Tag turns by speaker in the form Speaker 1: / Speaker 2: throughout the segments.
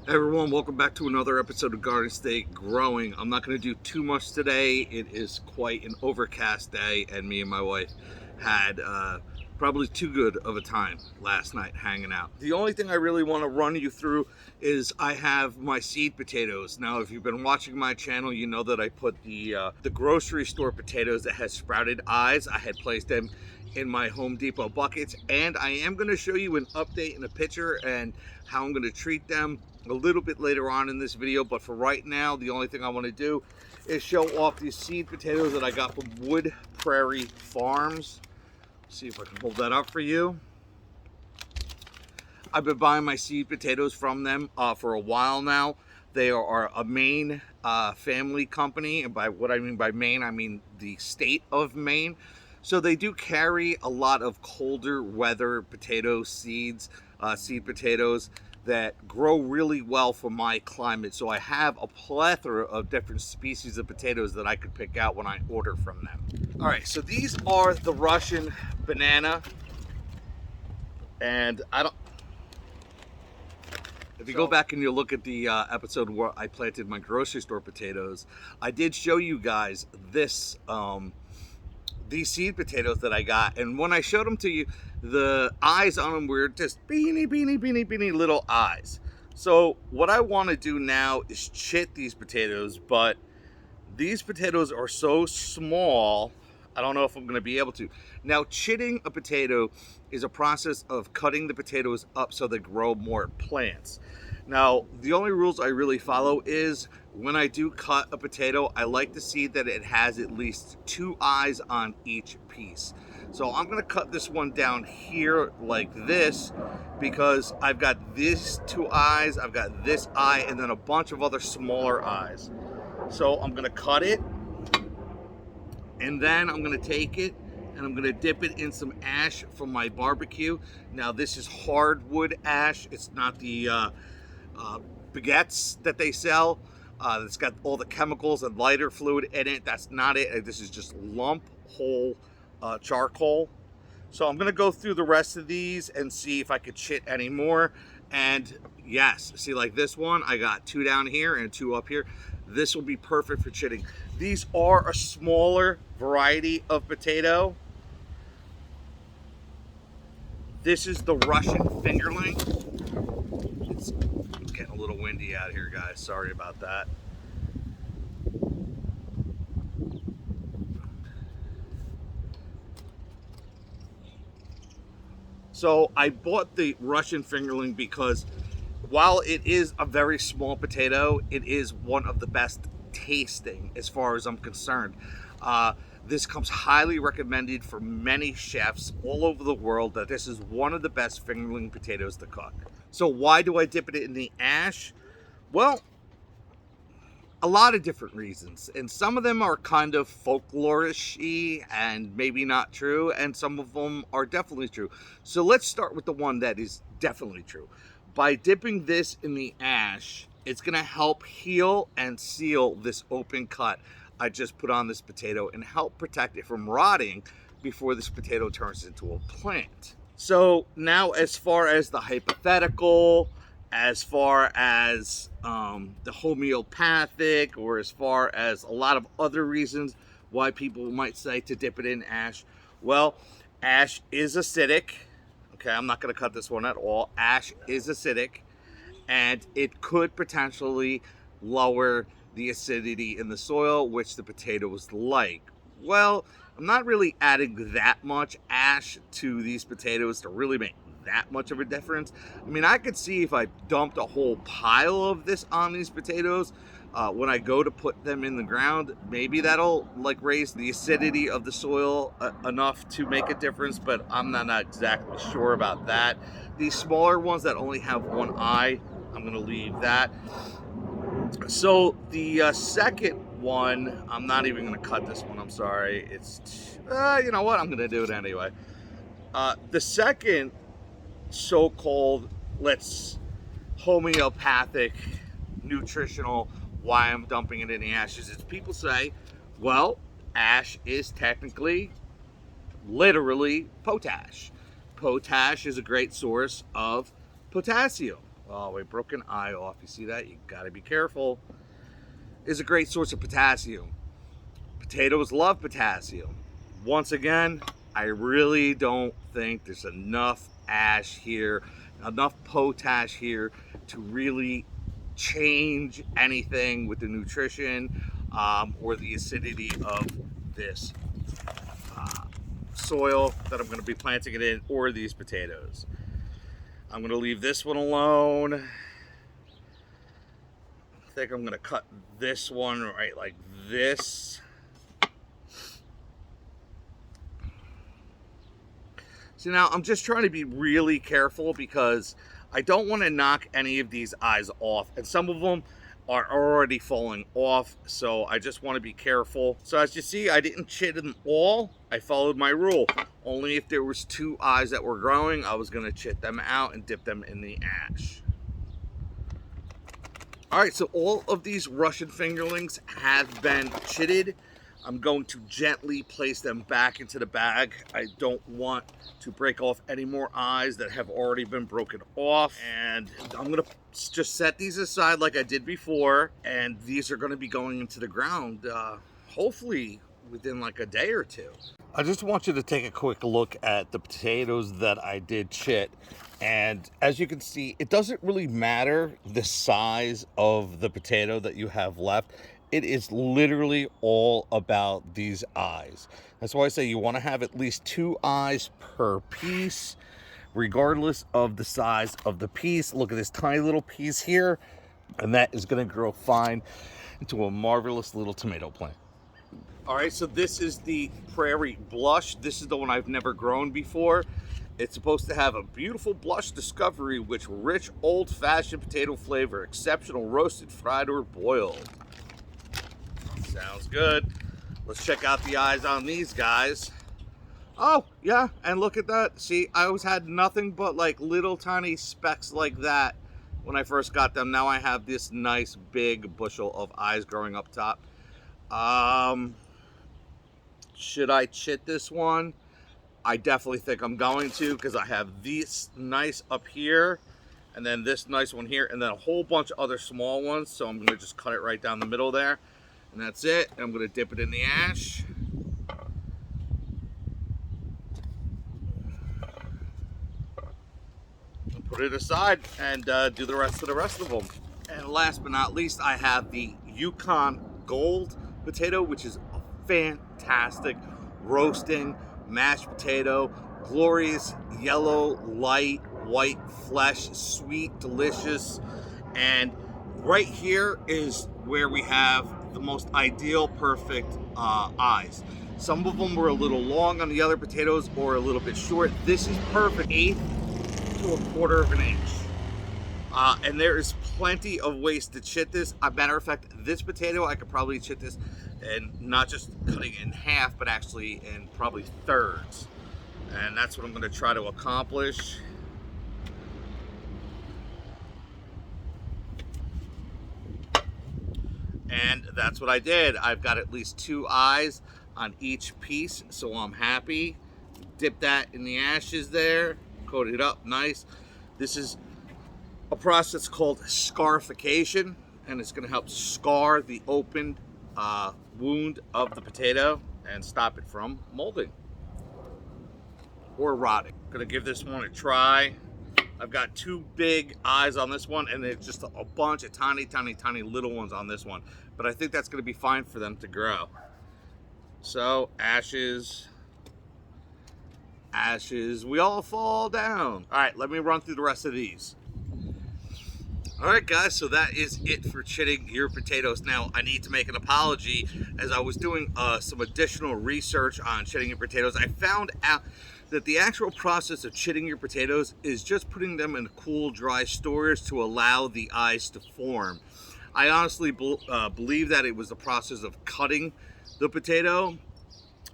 Speaker 1: Everyone, welcome back to another episode of Garden State Growing. I'm not going to do too much today. It is quite an overcast day, and me and my wife had probably too good of a time last night hanging out. The only thing I really want to run you through is I have my seed potatoes. Now, if you've been watching my channel, you know that I put the grocery store potatoes that has sprouted eyes. I had placed them in my Home Depot buckets, and I am going to show you an update in a picture and how I'm going to treat them a little bit later on in this video. But for right now, the only thing I want to do is show off these seed potatoes that I got from Wood Prairie Farms. See if I can hold that up for you. I've been buying my seed potatoes from them for a while now. They are a Maine family company, and by what I mean by Maine, I mean the state of Maine. So they do carry a lot of colder weather potato seeds, seed potatoes that grow really well for my climate. So I have a plethora of different species of potatoes that I could pick out when I order from them. All right, so these are the Russian banana. And if you go back and you look at the episode where I planted my grocery store potatoes, I did show you guys this these seed potatoes that I got, and when I showed them to you, the eyes on them were just beany little eyes. So what I want to do now is chit these potatoes, but these potatoes are so small, I don't know if I'm going to be able to. Now, chitting a potato is a process of cutting the potatoes up so they grow more plants. Now, the only rules I really follow is when I do cut a potato, I like to see that it has at least 2 eyes on each piece. So I'm going to cut this one down here like this because I've got these 2 eyes, I've got this eye, and then a bunch of other smaller eyes. So I'm going to cut it, and then I'm going to take it and I'm going to dip it in some ash from my barbecue. Now, this is hardwood ash. It's not the baguettes that they sell. It's got all the chemicals and lighter fluid in it. That's not it. This is just lump whole charcoal. So I'm going to go through the rest of these and see if I could chit any more. And yes, see, like this one, I got 2 down here and 2 up here. This will be perfect for chitting. These are a smaller variety of potato. This is the Russian fingerling. It's getting a little windy out here, guys. Sorry about that. So I bought the Russian fingerling because while it is a very small potato, it is one of the best tasting as far as I'm concerned. This comes highly recommended for many chefs all over the world that this is one of the best fingerling potatoes to cook. So why do I dip it in the ash? Well, a lot of different reasons, and some of them are kind of folklorish-y and maybe not true, and some of them are definitely true. So let's start with the one that is definitely true. By dipping this in the ash, it's going to help heal and seal this open cut I just put on this potato and help protect it from rotting before this potato turns into a plant. So now, as far as the hypothetical, as far as the homeopathic, or as far as a lot of other reasons why people might say to dip it in ash, well, ash is acidic. Okay, I'm not going to cut this one at all. Ash is acidic, and it could potentially lower the acidity in the soil, which the potatoes like. Well, I'm not really adding that much ash to these potatoes to really make that much of a difference. I mean, I could see if I dumped a whole pile of this on these potatoes when I go to put them in the ground, maybe that'll like raise the acidity of the soil enough to make a difference, but I'm not exactly sure about that. These smaller ones that only have 1 eye, I'm going to leave that. So the second one, I'm not even going to cut this one, I'm sorry. It's, you know what, I'm going to do it anyway. The second so-called, homeopathic, nutritional, why I'm dumping it in the ashes is people say, well, ash is technically, literally, potash. Potash is a great source of potassium. Oh, we broke an eye off. You see that? You gotta be careful. Is a great source of potassium. Potatoes love potassium. Once again, I really don't think there's enough ash here, enough potash here to really change anything with the nutrition or the acidity of this soil that I'm going to be planting it in, or these potatoes. I'm going to leave this one alone. I think I'm going to cut this one right like this. So now I'm just trying to be really careful because I don't want to knock any of these eyes off, and some of them are already falling off, so I just want to be careful. So as you see, I didn't chit them all. I followed my rule. Only if there was 2 eyes that were growing, I was going to chit them out and dip them in the ash. All right, so all of these Russian fingerlings have been chitted. I'm going to gently place them back into the bag. I don't want to break off any more eyes that have already been broken off. And I'm gonna just set these aside like I did before. And these are gonna be going into the ground, hopefully within like a day or two. I just want you to take a quick look at the potatoes that I did chit. And as you can see, it doesn't really matter the size of the potato that you have left. It is literally all about these eyes. That's why I say you want to have at least 2 eyes per piece, regardless of the size of the piece. Look at this tiny little piece here, and that is going to grow fine into a marvelous little tomato plant. All right, so this is the Prairie Blush. This is the one I've never grown before. It's supposed to have a beautiful blush discovery with rich old-fashioned potato flavor, exceptional roasted, fried, or boiled. Sounds good. Let's check out the eyes on these guys. Oh, yeah, and look at that. See, I always had nothing but like little tiny specks like that when I first got them. Now I have this nice big bushel of eyes growing up top. Should I chit this one? I definitely think I'm going to, because I have this nice up here, and then this nice one here, and then a whole bunch of other small ones. So I'm going to just cut it right down the middle there. And that's it. I'm going to dip it in the ash. And put it aside and do the rest of them. And last but not least, I have the Yukon Gold potato, which is a fantastic roasting mashed potato. Glorious yellow, light, white flesh, sweet, delicious. And right here is where we have the most ideal, perfect eyes. Some of them were a little long on the other potatoes or a little bit short. This is perfect, 1/8 to 1/4 of an inch. And there is plenty of ways to chit this. As a matter of fact, this potato, I could probably chit this and not just cutting it in half, but actually in probably thirds. And that's what I'm going to try to accomplish. And that's what I did. I've got at least 2 eyes on each piece, so I'm happy. Dip that in the ashes there, coat it up nice. This is a process called scarification, and it's going to help scar the opened wound of the potato and stop it from molding or rotting. Going to give this one a try. I've got 2 big eyes on this one, and there's just a bunch of tiny, tiny, tiny little ones on this one. But I think that's going to be fine for them to grow. So, ashes, ashes, we all fall down. All right, let me run through the rest of these. All right, guys, so that is it for chitting your potatoes. Now, I need to make an apology. As I was doing some additional research on chitting your potatoes, I found out that the actual process of chitting your potatoes is just putting them in cool, dry storage to allow the eyes to form. I honestly believe that it was the process of cutting the potato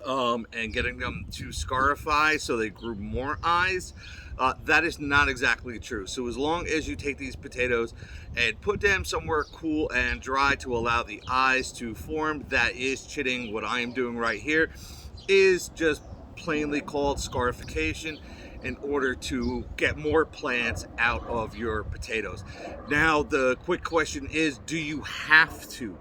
Speaker 1: and getting them to scarify so they grew more eyes. That is not exactly true. So as long as you take these potatoes and put them somewhere cool and dry to allow the eyes to form, that is chitting. What I am doing right here is just plainly called scarification. in order to get more plants out of your potatoes. Now, the quick question is, do you have to,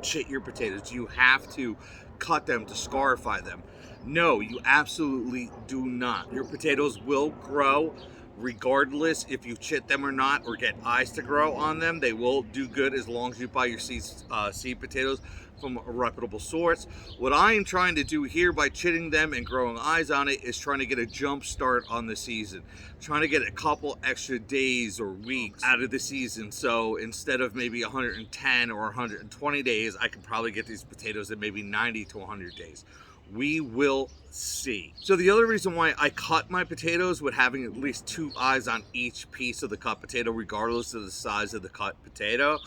Speaker 1: chit your potatoes? Do you have to cut them to scarify them? No, you absolutely do not. Your potatoes will grow regardless if you chit them or not, or get eyes to grow on them. They will do good as long as you buy your seed potatoes from a reputable source. What I am trying to do here by chitting them and growing eyes on it is trying to get a jump start on the season, trying to get a couple extra days or weeks out of the season. So instead of maybe 110 or 120 days, I can probably get these potatoes in maybe 90 to 100 days. We will see. So the other reason why I cut my potatoes with having at least 2 eyes on each piece of the cut potato, regardless of the size of the cut potato,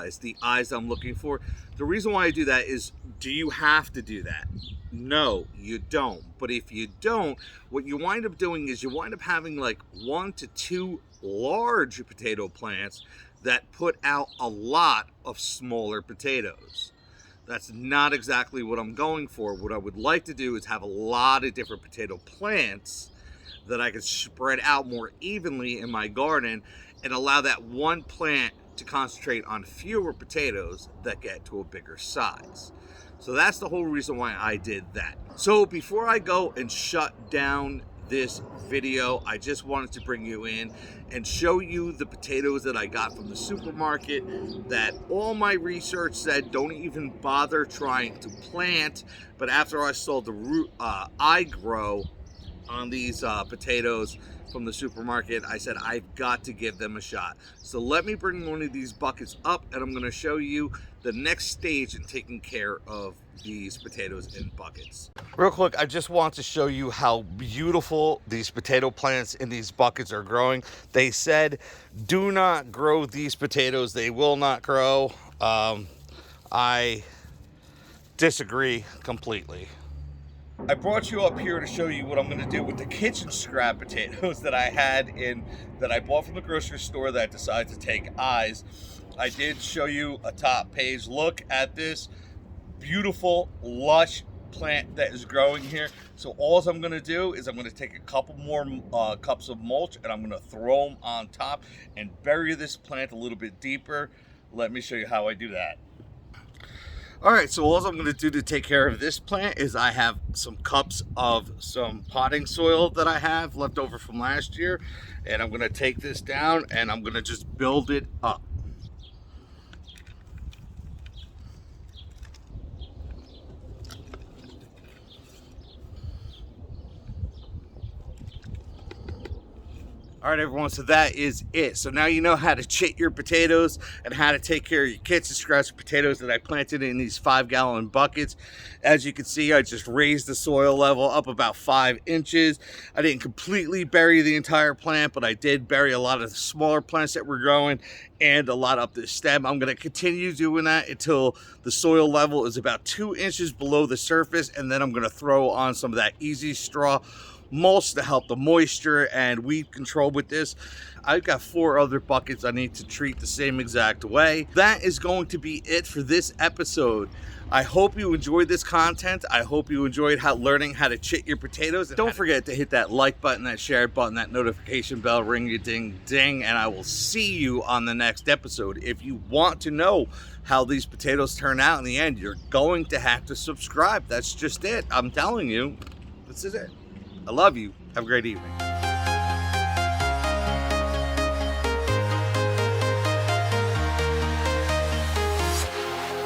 Speaker 1: is the eyes I'm looking for. The reason why I do that is, do you have to do that? No, you don't. But if you don't, what you wind up doing is you wind up having like 1 to 2 large potato plants that put out a lot of smaller potatoes. That's not exactly what I'm going for. What I would like to do is have a lot of different potato plants that I could spread out more evenly in my garden and allow that one plant to concentrate on fewer potatoes that get to a bigger size. So that's the whole reason why I did that. So before I go and shut down this video, I just wanted to bring you in and show you the potatoes that I got from the supermarket that all my research said don't even bother trying to plant. But after I saw the root I grow on these potatoes from the supermarket, I said I've got to give them a shot. So let me bring one of these buckets up and I'm going to show you the next stage in taking care of these potatoes in buckets. Real quick, I just want to show you how beautiful these potato plants in these buckets are growing. They said do not grow these potatoes, they will not grow. I disagree completely. I brought you up here to show you what I'm going to do with the kitchen scrap potatoes that I bought from the grocery store that I decided to take eyes. I did show you a top page look at this beautiful, lush plant that is growing here. So all I'm going to do is I'm going to take a couple more cups of mulch and I'm going to throw them on top and bury this plant a little bit deeper. Let me show you how I do that. All right, so all I'm going to do to take care of this plant is I have some cups of some potting soil that I have left over from last year, and I'm going to take this down and I'm going to just build it up. All right, everyone, so that is it. So now you know how to chit your potatoes and how to take care of your kitchen scratch potatoes that I planted in these 5-gallon buckets. As you can see, I just raised the soil level up about 5 inches. I didn't completely bury the entire plant, but I did bury a lot of the smaller plants that were growing and a lot up the stem. I'm going to continue doing that until the soil level is about 2 inches below the surface, and then I'm going to throw on some of that easy straw mulch to help the moisture and weed control with this. I've got 4 other buckets I need to treat the same exact way. That is going to be it for this episode. I hope you enjoyed this content. I hope you enjoyed learning how to chit your potatoes. Don't forget to hit that like button, that share button, that notification bell, ring your ding ding, and I will see you on the next episode. If you want to know how these potatoes turn out in the end, you're going to have to subscribe. That's just it. I'm telling you, this is it. I love you. Have a great evening.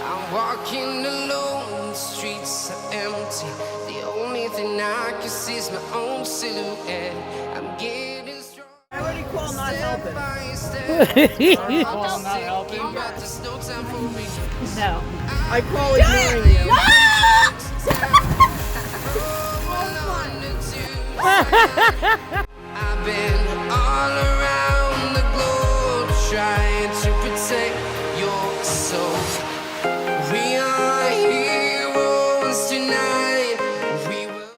Speaker 2: I'm walking alone, the streets are empty. The only thing I can see is my own silhouette. I'm getting strong.
Speaker 3: I already called not helping.
Speaker 2: Call not helping?
Speaker 3: No. I call ignoring you.
Speaker 2: I've been all around.